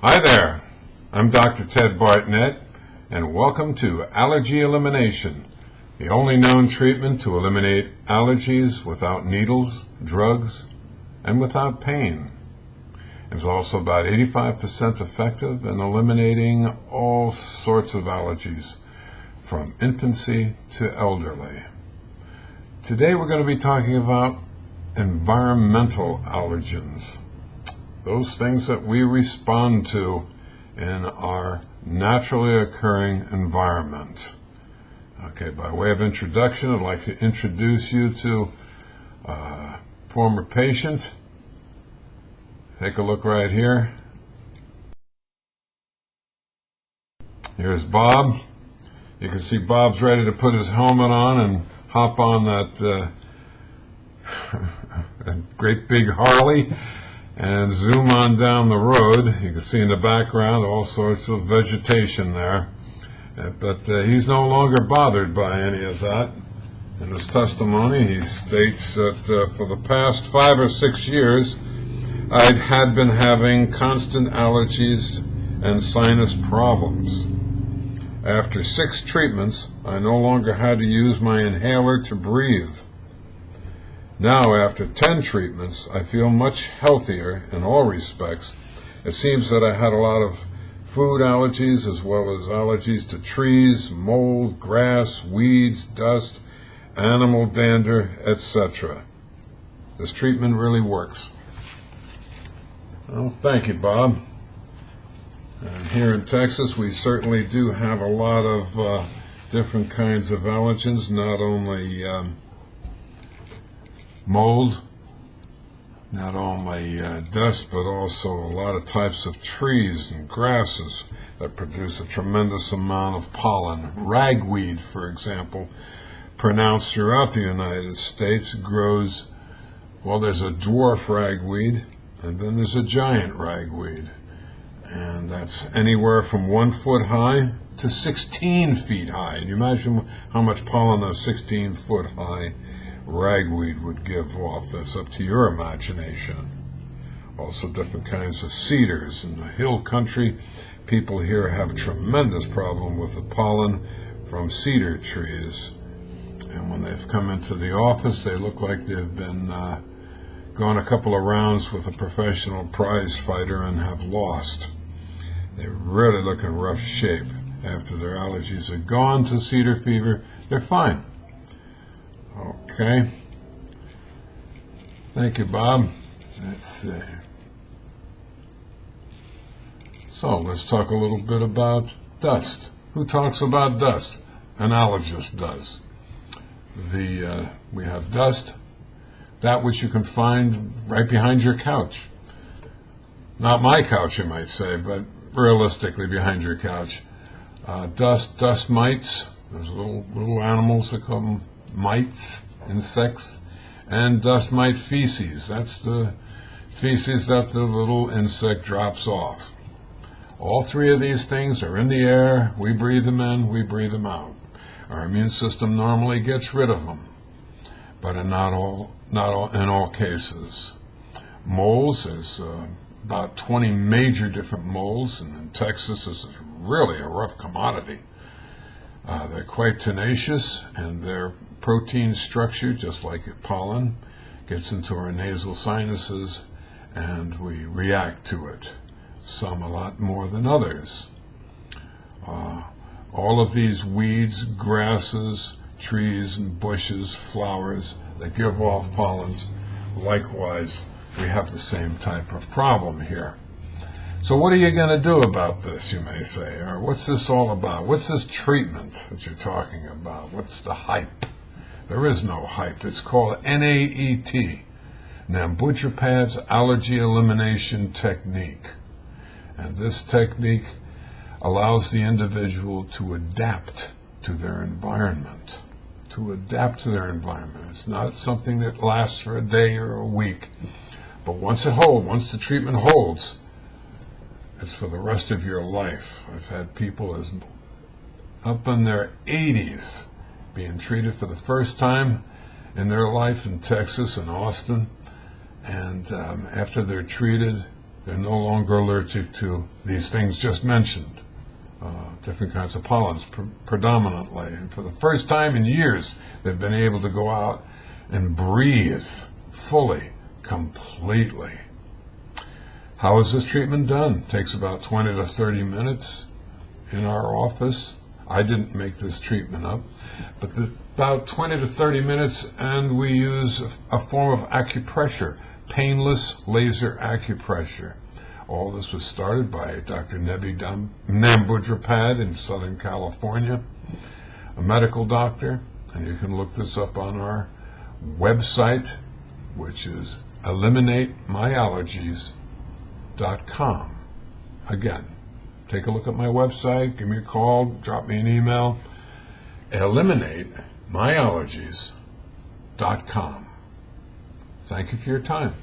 Hi there, I'm Dr. Ted Bartnett, and welcome to Allergy Elimination, the only known treatment to eliminate allergies without needles, drugs, and without pain. It's also about 85% effective in eliminating all sorts of allergies, from infancy to elderly. Today we're going to be talking about environmental allergens. Those things that we respond to in our naturally occurring environment. Okay, by way of introduction, I'd like to introduce you to a former patient. Take a look right here. Here's Bob. You can see Bob's ready to put his helmet on and hop on that great big Harley and zoom on down the road. You can see in the background all sorts of vegetation there. But he's no longer bothered by any of that. In his testimony, he states that for the past 5 or 6 years, I had been having constant allergies and sinus problems. After 6 treatments, I no longer had to use my inhaler to breathe. Now, after 10 treatments, I feel much healthier in all respects. It seems that I had a lot of food allergies as well as allergies to trees, mold, grass, weeds, dust, animal dander, etc. This treatment really works. Well, thank you, Bob. And here in Texas, we certainly do have a lot of different kinds of allergens, not only mold, not only dust, but also a lot of types of trees and grasses that produce a tremendous amount of pollen. Ragweed, for example, pronounced throughout the United States, grows, well, there's a dwarf ragweed, and then there's a giant ragweed. And that's anywhere from 1 foot high to 16 feet high. And you imagine how much pollen a 16-foot high ragweed would give off. That's up to your imagination. Also different kinds of cedars. In the hill country, people here have a tremendous problem with the pollen from cedar trees. And when they've come into the office, they look like they've been gone a couple of rounds with a professional prize fighter and have lost. They really look in rough shape. After their allergies are gone to cedar fever, they're fine. Okay. Thank you, Bob. Let's see. So let's talk a little bit about dust. Who talks about dust? An allergist does. We have dust, that which you can find right behind your couch. Not my couch, you might say, but realistically behind your couch. Dust mites. There's little animals that call them mites, insects, and dust mite feces. That's the feces that the little insect drops off. All 3 of these things are in the air. We breathe them in, we breathe them out. Our immune system normally gets rid of them, but in not all cases. Molds, there's about 20 major different molds, and in Texas this is really a rough commodity. They're quite tenacious, and their protein structure, just like pollen, gets into our nasal sinuses, and we react to it, some a lot more than others. All of these weeds, grasses, trees, and bushes, flowers that give off pollens, likewise, we have the same type of problem here. So what are you going to do about this, you may say? Or what's this all about? What's this treatment that you're talking about? What's the hype? There is no hype. It's called NAET, Nambujapad's Allergy Elimination Technique. And this technique allows the individual to adapt to their environment. It's not something that lasts for a day or a week. But once the treatment holds, it's for the rest of your life. I've had people as up in their 80s being treated for the first time in their life in Texas and Austin, and after they're treated, They're no longer allergic to these things just mentioned. Different kinds of pollens predominantly. And for the first time in years, they've been able to go out and breathe fully, completely. How is this treatment done? It takes about 20 to 30 minutes in our office. I didn't make this treatment up, but about 20 to 30 minutes, and we use a form of acupressure, painless laser acupressure. All this was started by Dr. Nebi Nambudrapad in Southern California, a medical doctor, and you can look this up on our website, which is eliminatemyallergies.com. Again, take a look at my website, give me a call, drop me an email, eliminatemyallergies.com. Thank you for your time.